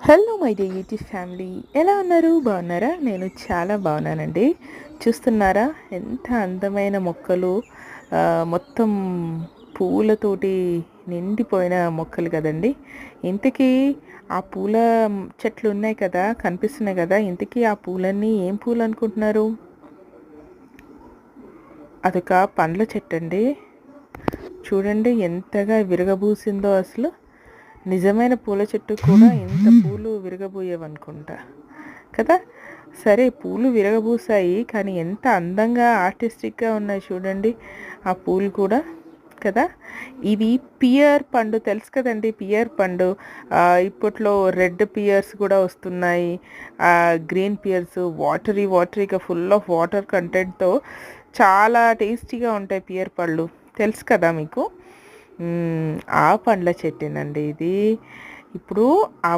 Hello my day YouTube family, ఎలా ఉన్నారు? బాగున్నారా? నేను చాలా బాగున్నానండి. చూస్తున్నారా ఎంత అందమైన మొక్కలు, మొత్తం పూలతోటి నిండిపోయిన మొక్కలు కదండి. ఇంతకీ ఆ పూల చెట్లు ఉన్నాయి కదా, కనిపిస్తున్నాయి కదా, ఇంతకీ ఆ పూలన్నీ ఏం పూలు అనుకుంటున్నారు? అదొక పండ్ల చెట్టు అండి. చూడండి ఎంతగా విరగబూసిందో. అసలు నిజమైన పూల చెట్టు కూడా ఇంత పూలు విరగబోయేవనుకుంటా కదా. సరే, పూలు విరగబూసాయి, కానీ ఎంత అందంగా ఆర్టిస్టిక్గా ఉన్నాయి చూడండి ఆ పూలు కూడా కదా. ఇవి పియర్ పండు, తెలుసు కదండి పియర్ పండు. ఇప్పట్లో రెడ్ పియర్స్ కూడా వస్తున్నాయి, గ్రీన్ పియర్స్, వాటరీగా ఫుల్ ఆఫ్ వాటర్ కంటెంట్తో చాలా టేస్టీగా ఉంటాయి పియర్ పళ్ళు, తెలుసు కదా మీకు. ఆ పండ్ల చెట్టేనండి ఇది. ఇప్పుడు ఆ